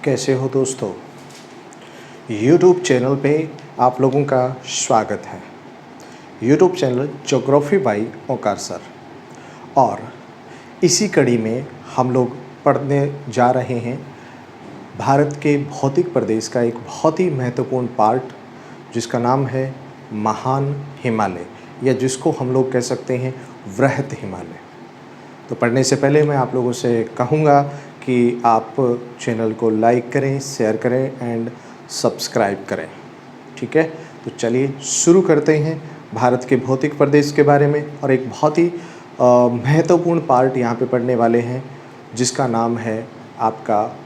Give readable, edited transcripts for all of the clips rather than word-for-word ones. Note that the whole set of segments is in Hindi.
कैसे हो दोस्तों। YouTube चैनल पे आप लोगों का स्वागत है। YouTube channel geography by Onkar sir. और इसी कड़ी में हम लोग पढ़ने जा रहे हैं भारत के भौतिक प्रदेश का एक बहुत ही महत्वपूर्ण पार्ट, जिसका नाम है महान हिमालय, या जिसको हम लोग कह सकते हैं वृहत हिमालय। तो पढ़ने से पहले मैं आप लोगों से कहूँगा कि आप चैनल को लाइक करें, शेयर करें एंड सब्सक्राइब करें। ठीक है, तो चलिए शुरू करते हैं भारत के भौतिक प्रदेश के बारे में। और एक बहुत ही महत्वपूर्ण पार्ट यहाँ पे पढ़ने वाले हैं, जिसका नाम है आपका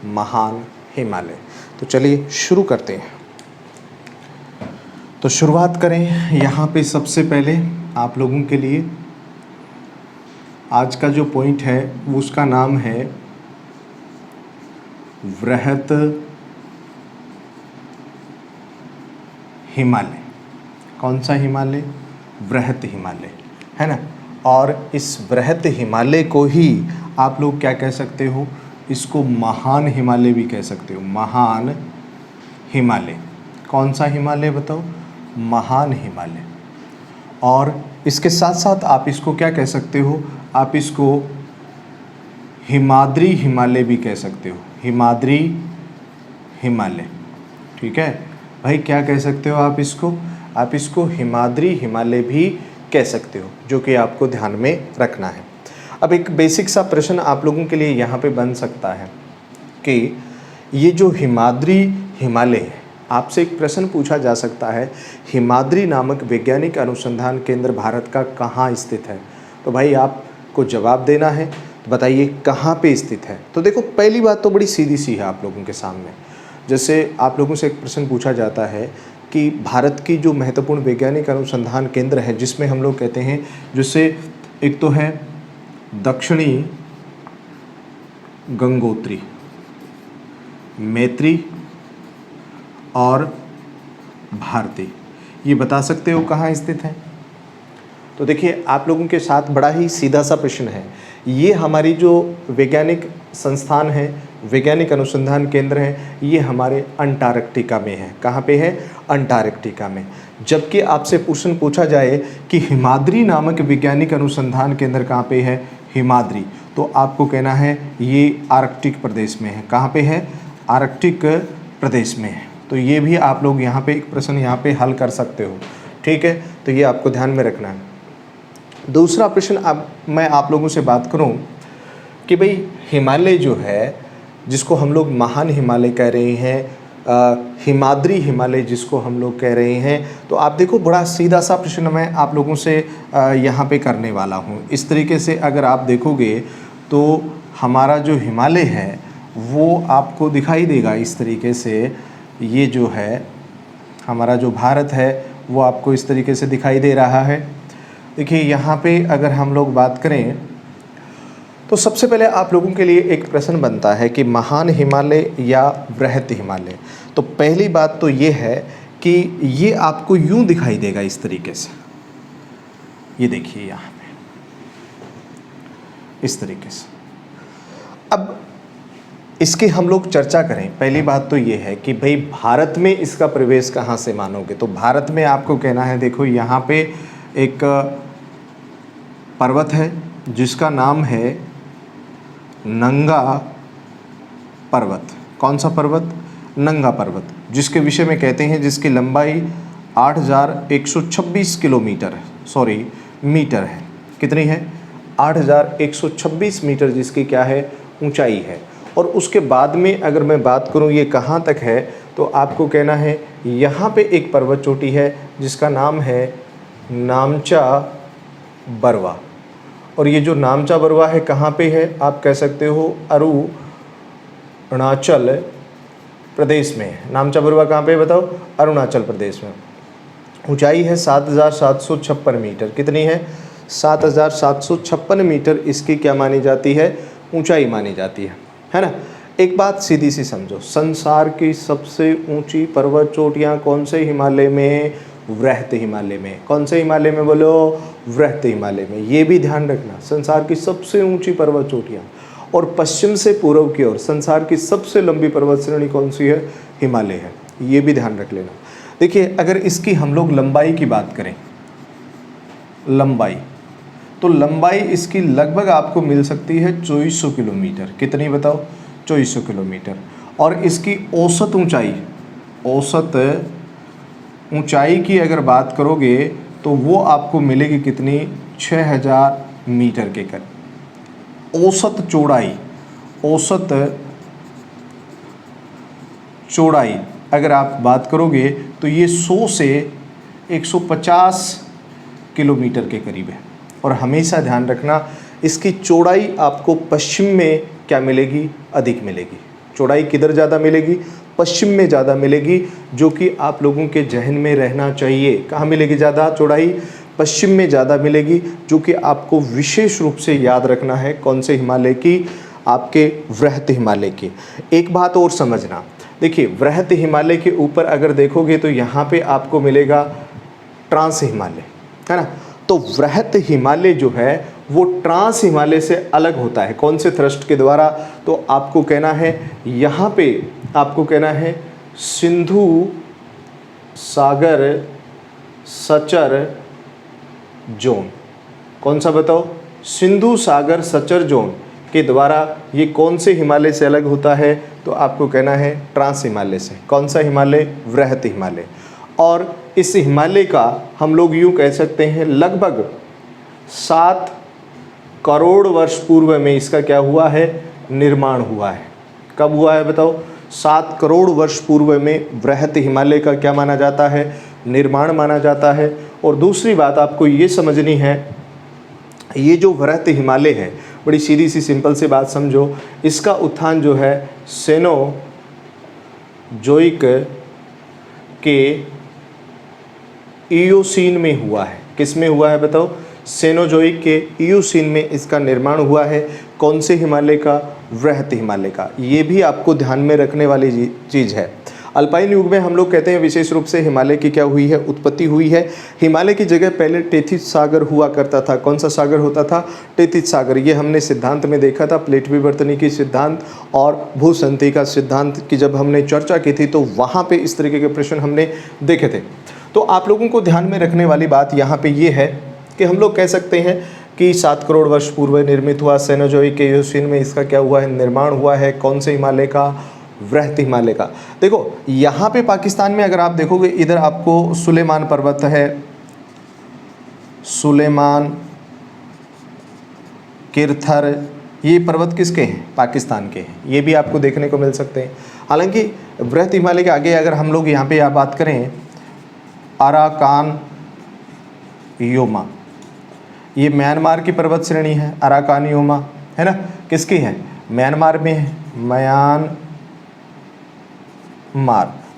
महान हिमालय। तो चलिए शुरू करते हैं। तो शुरुआत करें यहाँ पे। सबसे पहले आप लोगों के लिए आज का जो पॉइंट है उसका नाम है वृहत हिमालय। कौन सा हिमालय? वृहत हिमालय, है ना। और इस वृहत हिमालय को ही आप लोग क्या कह सकते हो? इसको महान हिमालय भी कह सकते हो। महान हिमालय। कौन सा हिमालय बताओ? महान हिमालय। और इसके साथ साथ आप इसको क्या कह सकते हो? आप इसको हिमाद्री हिमालय भी कह सकते हो। हिमाद्री हिमालय। ठीक है भाई, क्या कह सकते हो आप इसको? आप इसको हिमाद्री हिमालय भी कह सकते हो, जो कि आपको ध्यान में रखना है। अब एक बेसिक सा प्रश्न आप लोगों के लिए यहाँ पे बन सकता है कि ये जो हिमाद्री हिमालय है, आपसे एक प्रश्न पूछा जा सकता है, हिमाद्री नामक वैज्ञानिक अनुसंधान केंद्र भारत का कहाँ स्थित है? तो भाई आपको जवाब देना है। तो बताइए कहाँ पे स्थित है? तो देखो, पहली बात तो बड़ी सीधी सी है आप लोगों के सामने। जैसे आप लोगों से एक प्रश्न पूछा जाता है कि भारत की जो महत्वपूर्ण वैज्ञानिक अनुसंधान केंद्र है, जिसमें हम लोग कहते हैं, जिससे एक तो है दक्षिणी गंगोत्री, मैत्री और भारती, ये बता सकते हो कहाँ स्थित है? तो देखिए, आप लोगों के साथ बड़ा ही सीधा सा प्रश्न है। ये हमारी जो वैज्ञानिक संस्थान है, वैज्ञानिक अनुसंधान केंद्र है, ये हमारे अंटार्कटिका में है। कहाँ पे है? अंटार्कटिका में। जबकि आपसे प्रश्न पूछा जाए कि हिमाद्री नामक वैज्ञानिक अनुसंधान केंद्र कहाँ पे है? हिमाद्री, तो आपको कहना है ये आर्कटिक प्रदेश में है। कहाँ पे है? आर्कटिक प्रदेश में है। तो ये भी आप लोग यहाँ पे एक प्रश्न यहाँ पे हल कर सकते हो। ठीक है, तो ये आपको ध्यान में रखना है। दूसरा प्रश्न, अब मैं आप लोगों से बात करूं कि भाई हिमालय जो है, जिसको हम लोग महान हिमालय कह रहे हैं, हिमाद्री हिमालय जिसको हम लोग कह रहे हैं, तो आप देखो, बड़ा सीधा सा प्रश्न मैं आप लोगों से यहाँ पे करने वाला हूँ। इस तरीके से अगर आप देखोगे तो हमारा जो हिमालय है वो आपको दिखाई देगा इस तरीके से। ये जो है हमारा जो भारत है वो आपको इस तरीके से दिखाई दे रहा है। देखिए, यहाँ पे अगर हम लोग बात करें तो सबसे पहले आप लोगों के लिए एक प्रश्न बनता है कि महान हिमालय या वृहत हिमालय। तो पहली बात तो ये है कि ये आपको यूं दिखाई देगा इस तरीके से। ये देखिए यहाँ पे इस तरीके से। अब इसकी हम लोग चर्चा करें। पहली बात तो ये है कि भाई भारत में इसका प्रवेश कहाँ से मानोगे? तो भारत में आपको कहना है, देखो यहाँ पे एक पर्वत है जिसका नाम है नंगा पर्वत। कौन सा पर्वत? नंगा पर्वत, जिसके विषय में कहते हैं, जिसकी लंबाई 8126 किलोमीटर है, सॉरी मीटर है। कितनी है? 8126 मीटर जिसकी क्या है? ऊंचाई है। और उसके बाद में अगर मैं बात करूं ये कहाँ तक है, तो आपको कहना है यहाँ पे एक पर्वत चोटी है जिसका नाम है नामचा बरवा। और ये जो नामचा बरवा है कहाँ पे है? आप कह सकते हो अरुणाचल प्रदेश में है। नामचा बरवा कहाँ पे बताओ? अरुणाचल प्रदेश में। ऊंचाई है 7756 मीटर। कितनी है? 7756 मीटर इसकी क्या मानी जाती है? ऊंचाई मानी जाती है ना। एक बात सीधी सी समझो, संसार की सबसे ऊंची पर्वत चोटियाँ कौन से हिमालय में? वृहत हिमालय में। कौन से हिमालय में बोलो? वृहत हिमालय में। ये भी ध्यान रखना, संसार की सबसे ऊंची पर्वत चोटियाँ। और पश्चिम से पूर्व की ओर संसार की सबसे लंबी पर्वत श्रेणी कौन सी है? हिमालय है। ये भी ध्यान रख लेना। देखिए अगर इसकी हम लोग लंबाई की बात करें, लंबाई, तो लंबाई इसकी लगभग आपको मिल सकती है 2400 किलोमीटर। कितनी बताओ? 2400 किलोमीटर। और इसकी औसत ऊंचाई की अगर बात करोगे तो वो आपको मिलेगी कितनी? 6000 मीटर के करीब। औसत चौड़ाई अगर आप बात करोगे तो ये 100 से 150 किलोमीटर के करीब है। और हमेशा ध्यान रखना इसकी चौड़ाई आपको पश्चिम में क्या मिलेगी? अधिक मिलेगी। चौड़ाई किधर ज़्यादा मिलेगी? पश्चिम में ज़्यादा मिलेगी, जो कि आप लोगों के जहन में रहना चाहिए। कहाँ मिलेगी ज़्यादा चौड़ाई? पश्चिम में ज़्यादा मिलेगी, जो कि आपको विशेष रूप से याद रखना है। कौन से हिमालय की? आपके वृहत हिमालय की। एक बात और समझना, देखिए वृहत हिमालय के ऊपर अगर देखोगे तो यहाँ पे आपको मिलेगा ट्रांस हिमालय, है ना। तो वृहत हिमालय जो है वो ट्रांस हिमालय से अलग होता है। कौन से थ्रस्ट के द्वारा? तो आपको कहना है यहाँ पे, आपको कहना है सिंधु सागर सचर जोन। कौन सा बताओ? सिंधु सागर सचर जोन के द्वारा ये कौन से हिमालय से अलग होता है? तो आपको कहना है ट्रांस हिमालय से। कौन सा हिमालय? वृहत हिमालय। और इस हिमालय का हम लोग यूँ कह सकते हैं लगभग 7 करोड़ वर्ष पूर्व में इसका क्या हुआ है? निर्माण हुआ है। कब हुआ है बताओ? 7 करोड़ वर्ष पूर्व में वृहत हिमालय का क्या माना जाता है? निर्माण माना जाता है। और दूसरी बात आपको ये समझनी है, ये जो वृहत हिमालय है, बड़ी सीधी सी सिंपल सी बात समझो, इसका उत्थान जो है सेनोजोइक के इयोसीन में हुआ है। किस में हुआ है बताओ? सेनोजोइक के इयोसीन में इसका निर्माण हुआ है। कौन से हिमालय का? वृहत हिमालय का। ये भी आपको ध्यान में रखने वाली चीज़ है। अल्पाइन युग में हम लोग कहते हैं विशेष रूप से हिमालय की क्या हुई है? उत्पत्ति हुई है। हिमालय की जगह पहले टेथिस सागर हुआ करता था। कौन सा सागर होता था? टेथिस सागर। ये हमने सिद्धांत में देखा था, प्लेट विवर्तनिकी सिद्धांत और भूसंतरिका सिद्धांत की जब हमने चर्चा की थी तो वहाँ पे इस तरीके के प्रश्न हमने देखे थे। तो आप लोगों को ध्यान में रखने वाली बात यहाँ पे ये है कि हम लोग कह सकते हैं कि 7 करोड़ वर्ष पूर्व निर्मित हुआ। सेनोजोइक के इयोसीन में इसका क्या हुआ है? निर्माण हुआ है। कौन से हिमालय का? वृहत हिमालय का। देखो यहाँ पे पाकिस्तान में अगर आप देखोगे, इधर आपको सुलेमान पर्वत है, सुलेमान, किरथर, ये पर्वत किसके हैं? पाकिस्तान के हैं। ये भी आपको देखने को मिल सकते हैं। हालांकि वृहत हिमालय के आगे अगर हम लोग यहाँ पे बात करें, अराकान योमा, ये म्यांमार की पर्वत श्रेणी है। अराकान योमा है ना, किसकी है? म्यांमार में है, म्यांमार।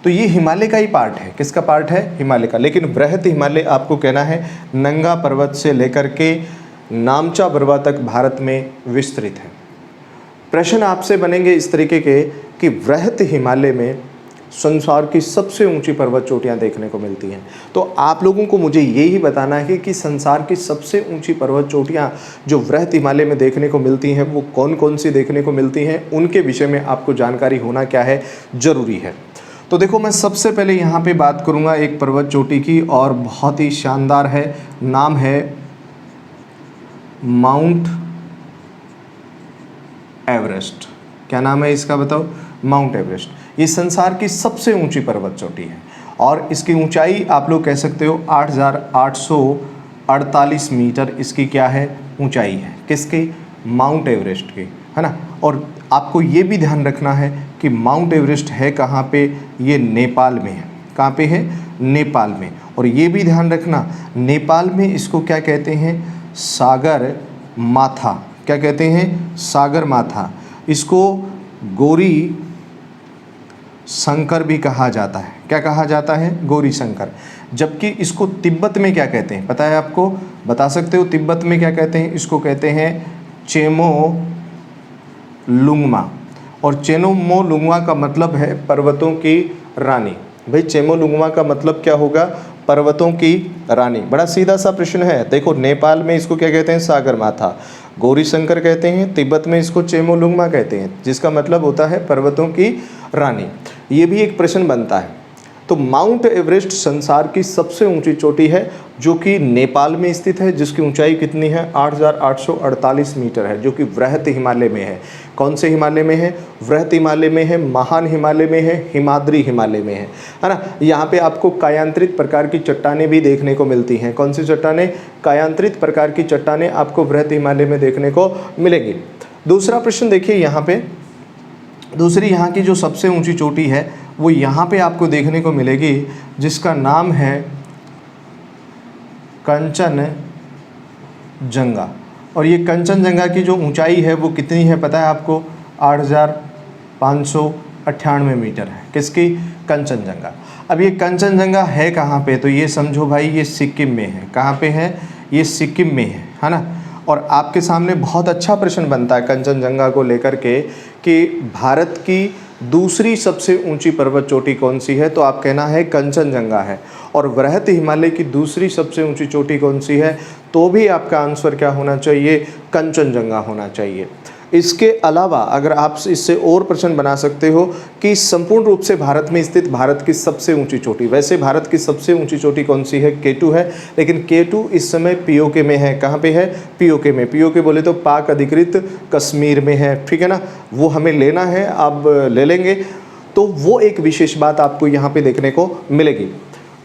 तो ये हिमालय का ही पार्ट है। किसका पार्ट है? हिमालय का। लेकिन वृहत हिमालय आपको कहना है नंगा पर्वत से लेकर के नामचा बरवा तक भारत में विस्तृत है। प्रश्न आपसे बनेंगे इस तरीके के कि वृहत हिमालय में संसार की सबसे ऊंची पर्वत चोटियां देखने को मिलती हैं। तो आप लोगों को मुझे यही बताना है कि संसार की सबसे ऊंची पर्वत चोटियां जो वृहत हिमालय में देखने को मिलती हैं वो कौन कौन सी देखने को मिलती हैं, उनके विषय में आपको जानकारी होना क्या है? ज़रूरी है। तो देखो मैं सबसे पहले यहाँ पे बात करूँगा एक पर्वत चोटी की, और बहुत ही शानदार है। नाम है माउंट एवरेस्ट। क्या नाम है इसका बताओ? Mount Everest. ये संसार की सबसे ऊंची पर्वत चोटी है और इसकी ऊंचाई आप लोग कह सकते हो 8,848 मीटर इसकी क्या है? ऊंचाई है। किसकी? माउंट एवरेस्ट की, है ना। और आपको ये भी ध्यान रखना है कि माउंट एवरेस्ट है कहाँ पे? ये नेपाल में है। कहाँ पे है? नेपाल में। और ये भी ध्यान रखना, नेपाल में इसको क्या कहते हैं? सागर माथा। क्या कहते हैं? सागर माथा। इसको गौरी शंकर भी कहा जाता है। क्या कहा जाता है? गौरी शंकर। जबकि इसको तिब्बत में क्या कहते हैं पता है आपको? बता सकते हो तिब्बत में क्या कहते हैं? इसको कहते हैं चेमो लुंगमा। और चेमो लुंगमा का मतलब है पर्वतों की रानी। भाई चेमो लुंगमा का मतलब क्या होगा? पर्वतों की रानी। बड़ा सीधा सा प्रश्न है। देखो नेपाल में इसको क्या कहते हैं? सागर माथा। गौरी शंकर कहते हैं, तिब्बत में इसको चेमोलुंगमा कहते हैं, जिसका मतलब होता है पर्वतों की रानी। ये भी एक प्रश्न बनता है। तो माउंट एवरेस्ट संसार की सबसे ऊंची चोटी है, जो कि नेपाल में स्थित है, जिसकी ऊंचाई कितनी है 8,848 मीटर है, जो कि वृहत हिमालय में है। कौन से हिमालय में है? वृहत हिमालय में है, महान हिमालय में है, हिमाद्री हिमालय में है ना। यहाँ पे आपको कायांतरित प्रकार की चट्टानें भी देखने को मिलती हैं। कौन सी चट्टानें? कायांतरित प्रकार की चट्टानें आपको वृहत हिमालय में देखने को मिलेगी। दूसरा प्रश्न देखिए यहाँ पे, दूसरी यहाँ की जो सबसे ऊंची चोटी है वो यहाँ पे आपको देखने को मिलेगी, जिसका नाम है कंचनजंगा। और ये कंचनजंगा की जो ऊंचाई है वो कितनी है पता है आपको? 8,598 मीटर है। किसकी? कंचनजंगा। अब ये कंचनजंगा है कहाँ पे? तो ये समझो भाई ये सिक्किम में है। कहाँ पे है? ये सिक्किम में है ना। और आपके सामने बहुत अच्छा प्रश्न बनता है कंचनजंगा को लेकर के कि भारत की दूसरी सबसे ऊंची पर्वत चोटी कौन सी है? तो आप कहना है कंचनजंगा है। और वृहत हिमालय की दूसरी सबसे ऊंची चोटी कौन सी है? तो भी आपका आंसर क्या होना चाहिए? कंचनजंगा होना चाहिए। इसके अलावा अगर आप इससे और प्रश्न बना सकते हो कि संपूर्ण रूप से भारत में स्थित भारत की सबसे ऊंची चोटी, वैसे भारत की सबसे ऊंची चोटी कौन सी है? K2 है, लेकिन K2 इस समय पीओके में है। कहाँ पे है? पीओके में। पीओके बोले तो पाक अधिकृत कश्मीर में है, ठीक है ना। वो हमें लेना है, अब ले लेंगे। तो वो एक विशेष बात आपको यहाँ पे देखने को मिलेगी।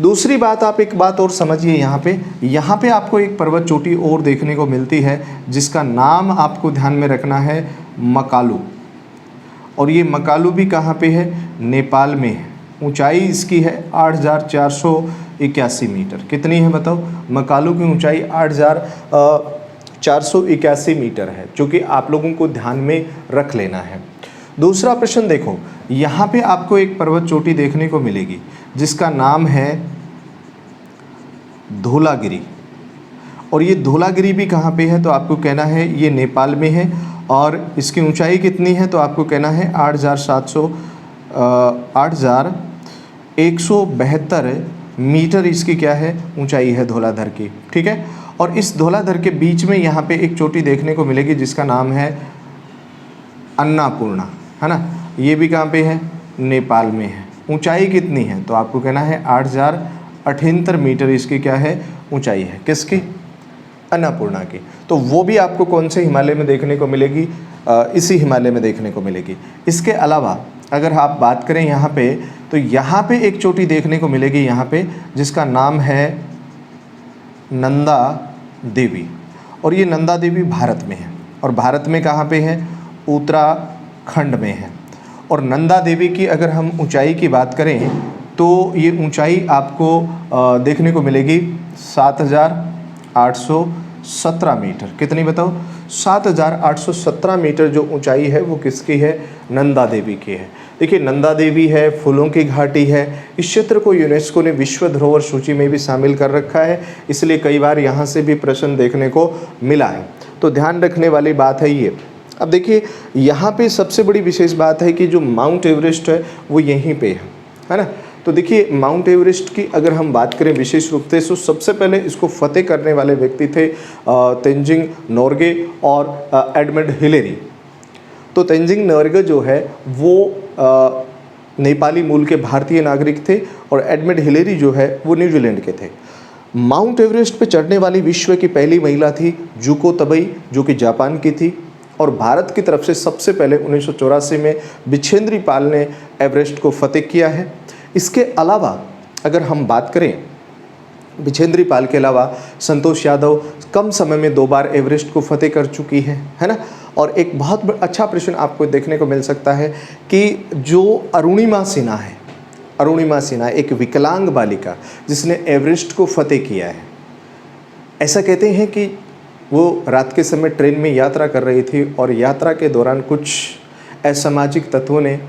दूसरी बात, आप एक बात और समझिए, यहाँ पे आपको एक पर्वत चोटी और देखने को मिलती है, जिसका नाम आपको ध्यान में रखना है मकालू। और ये मकालू भी कहाँ पे है? नेपाल में है। ऊंचाई इसकी है 8,481 मीटर। कितनी है बताओ? मकालू की ऊंचाई 8,481 मीटर है, जो कि आप लोगों को ध्यान में रख लेना है। दूसरा प्रश्न देखो, यहाँ पे आपको एक पर्वत चोटी देखने को मिलेगी, जिसका नाम है धौलागिरी। और ये धौलागिरी भी कहाँ पे है? तो आपको कहना है ये नेपाल में है। और इसकी ऊंचाई कितनी है? तो आपको कहना है 8,172 मीटर इसकी क्या है? ऊंचाई है धौलाधर की, ठीक है। और इस धौलाधर के बीच में यहाँ पे एक चोटी देखने को मिलेगी, जिसका नाम है अन्नापूर्णा, है ना। ये भी कहाँ पे है? नेपाल में है। ऊंचाई कितनी है? तो आपको कहना है 8,078 मीटर इसकी क्या है? ऊंचाई है। किसकी? अन्नपूर्णा की। तो वो भी आपको कौन से हिमालय में देखने को मिलेगी? इसी हिमालय में देखने को मिलेगी। इसके अलावा अगर आप बात करें यहाँ पे, तो यहाँ पे एक चोटी देखने को मिलेगी यहाँ पे, जिसका नाम है नंदा देवी। और ये नंदा देवी भारत में है। और भारत में कहाँ पे है? उत्तराखंड में है। और नंदा देवी की अगर हम ऊंचाई की बात करें, तो ये ऊंचाई आपको देखने को मिलेगी 7,817 मीटर। कितनी बताओ? 7,817 मीटर जो ऊंचाई है वो किसकी है? नंदा देवी की है। देखिए, नंदा देवी है, फूलों की घाटी है। इस क्षेत्र को यूनेस्को ने विश्व धरोहर सूची में भी शामिल कर रखा है, इसलिए कई बार यहाँ से भी प्रश्न देखने को मिला है। तो ध्यान रखने वाली बात है ये। अब देखिए, यहाँ पे सबसे बड़ी विशेष बात है कि जो माउंट एवरेस्ट है वो यहीं पे है ना। तो देखिए, माउंट एवरेस्ट की अगर हम बात करें विशेष रूप से, तो सबसे पहले इसको फतेह करने वाले व्यक्ति थे तेंजिंग नोर्गे और एडमंड हिलेरी। तो तेंजिंग नोर्गे जो है वो नेपाली मूल के भारतीय नागरिक थे, और एडमंड हिलेरी जो है वो न्यूजीलैंड के थे। माउंट एवरेस्ट पे चढ़ने वाली विश्व की पहली महिला थी जुको तबई, जो कि जापान की थी। और भारत की तरफ से सबसे पहले 1984 में बिछेंद्री पाल ने एवरेस्ट को फतेह किया है। इसके अलावा अगर हम बात करें, बिछेंद्री पाल के अलावा संतोष यादव कम समय में 2 बार एवरेस्ट को फतेह कर चुकी है ना। और एक बहुत अच्छा प्रश्न आपको देखने को मिल सकता है कि जो अरुणिमा सिन्हा है, अरुणिमा सिन्हा एक विकलांग बालिका जिसने एवरेस्ट को फतेह किया है। ऐसा कहते हैं कि वो रात के समय ट्रेन में यात्रा कर रही थी, और यात्रा के दौरान कुछ असामाजिक तत्वों ने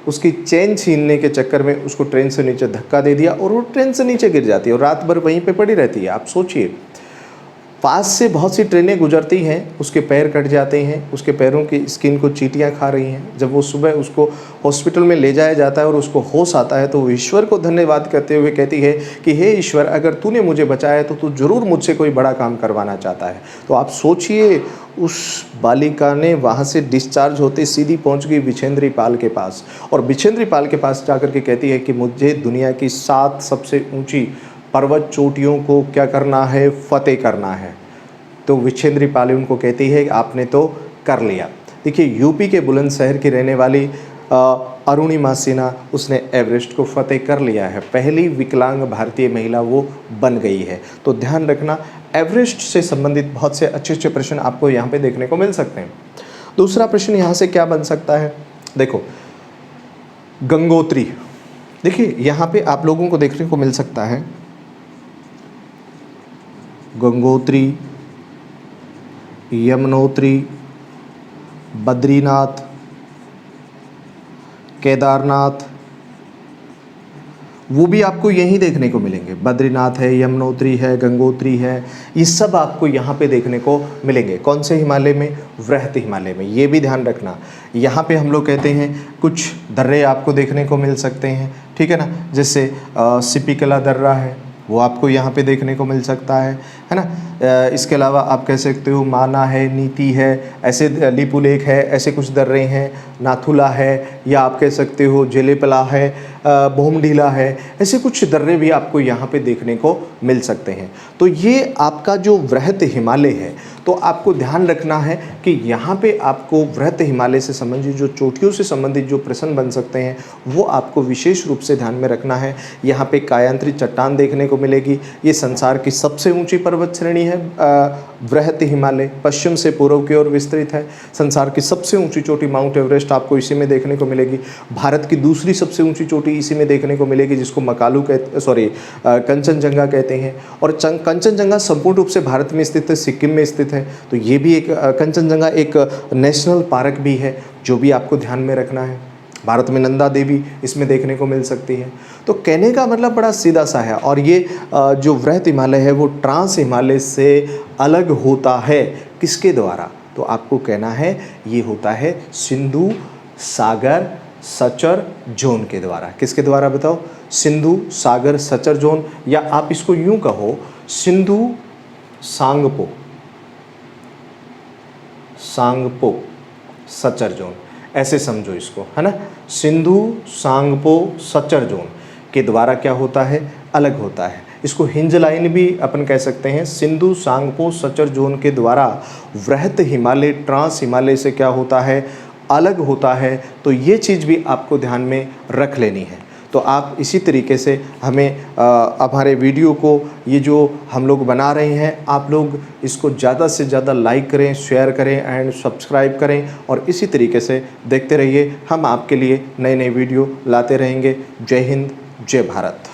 उसकी चेन छीनने के चक्कर में उसको ट्रेन से नीचे धक्का दे दिया, और वो ट्रेन से नीचे गिर जाती है और रात भर वहीं पे पड़ी रहती है। आप सोचिए, पास से बहुत सी ट्रेनें गुजरती हैं, उसके पैर कट जाते हैं, उसके पैरों की स्किन को चींटियां खा रही हैं। जब वो सुबह उसको हॉस्पिटल में ले जाया जाता है और उसको होश आता है, तो वो ईश्वर को धन्यवाद करते हुए कहती है कि हे ईश्वर, अगर तूने मुझे बचाया तो तू ज़रूर मुझसे कोई बड़ा काम करवाना चाहता है। तो आप सोचिए, उस बालिका ने वहाँ से डिस्चार्ज होते सीधी पहुँच गई बिछेंद्री पाल के पास, और बिछेंद्री पाल के पास जाकर के कहती है कि मुझे दुनिया की 7 सबसे ऊंची पर्वत चोटियों को क्या करना है, फतेह करना है। तो बिछेंद्री पाल उनको कहती है कि आपने तो कर लिया। देखिए, यूपी के बुलंदशहर की रहने वाली अरुणिमा सिन्हा, उसने एवरेस्ट को फतेह कर लिया है। पहली विकलांग भारतीय महिला वो बन गई है। तो ध्यान रखना, एवरेस्ट से संबंधित बहुत से अच्छे अच्छे प्रश्न आपको यहाँ पे देखने को मिल सकते हैं। दूसरा प्रश्न यहाँ से क्या बन सकता है, देखो गंगोत्री। देखिए यहाँ पे आप लोगों को देखने को मिल सकता है गंगोत्री, यमुनोत्री, बद्रीनाथ, केदारनाथ, वो भी आपको यहीं देखने को मिलेंगे। बद्रीनाथ है, यमुनोत्री है, गंगोत्री है, ये सब आपको यहाँ पे देखने को मिलेंगे। कौन से हिमालय में? वृहत हिमालय में। ये भी ध्यान रखना, यहाँ पे हम लोग कहते हैं कुछ दर्रे आपको देखने को मिल सकते हैं, ठीक है ना। जैसे सिपिकला दर्रा है, वो आपको यहाँ पे देखने को मिल सकता है ना। इसके अलावा आप कह सकते हो माना है, नीति है, ऐसे लिपु लेक है, ऐसे कुछ दर्रे हैं, नाथुला है, या आप कह सकते हो जेलेपला है, बोमढीला है, ऐसे कुछ दर्रे भी आपको यहाँ पे देखने को मिल सकते हैं। तो ये आपका जो वृहत हिमालय है, तो आपको ध्यान रखना है कि यहाँ पे आपको वृहत हिमालय से संबंधित जो चोटियों से संबंधित जो प्रश्न बन सकते हैं, वो आपको विशेष रूप से ध्यान में रखना है। यहाँ पे कायांत्री चट्टान देखने को मिलेगी। ये संसार की सबसे ऊंची पर्वत श्रेणी है वृहत हिमालय, पश्चिम से पूर्व की ओर विस्तृत है। संसार की सबसे ऊंची चोटी माउंट एवरेस्ट आपको इसी में देखने को मिलेगी। भारत की दूसरी सबसे ऊंची चोटी इसी में देखने को मिलेगी, जिसको मकालू कंचनजंगा कहते हैं। और कंचनजंगा संपूर्ण रूप से भारत में स्थित है, सिक्किम में स्थित है। तो ये भी एक कंचनजंगा एक नेशनल पार्क भी है, जो भी आपको ध्यान में रखना है। भारत में नंदा देवी इसमें देखने को मिल सकती है। तो कहने का मतलब बड़ा सीधा सा है। और ये जो वृहत हिमालय है वो ट्रांस हिमालय से अलग होता है। किसके द्वारा? तो आपको कहना है ये होता है सिंधु सागर सचर जोन के द्वारा। किसके द्वारा बताओ? सिंधु सागर सचर जोन, या आप इसको यूं कहो सिंधु सांगपो सचर जोन, ऐसे समझो इसको, है ना। सिंधु सांगपो सचर जोन के द्वारा क्या होता है? अलग होता है। इसको हिंज लाइन भी अपन कह सकते हैं। सिंधु सांगपो सचर जोन के द्वारा वृहत हिमालय ट्रांस हिमालय से क्या होता है? अलग होता है। तो ये चीज़ भी आपको ध्यान में रख लेनी है। तो आप इसी तरीके से हमें हमारे वीडियो को ये जो हम लोग बना रहे हैं, आप लोग इसको ज़्यादा से ज़्यादा लाइक करें, शेयर करें एंड सब्सक्राइब करें, और इसी तरीके से देखते रहिए। हम आपके लिए नए नए वीडियो लाते रहेंगे। जय हिंद, जय भारत।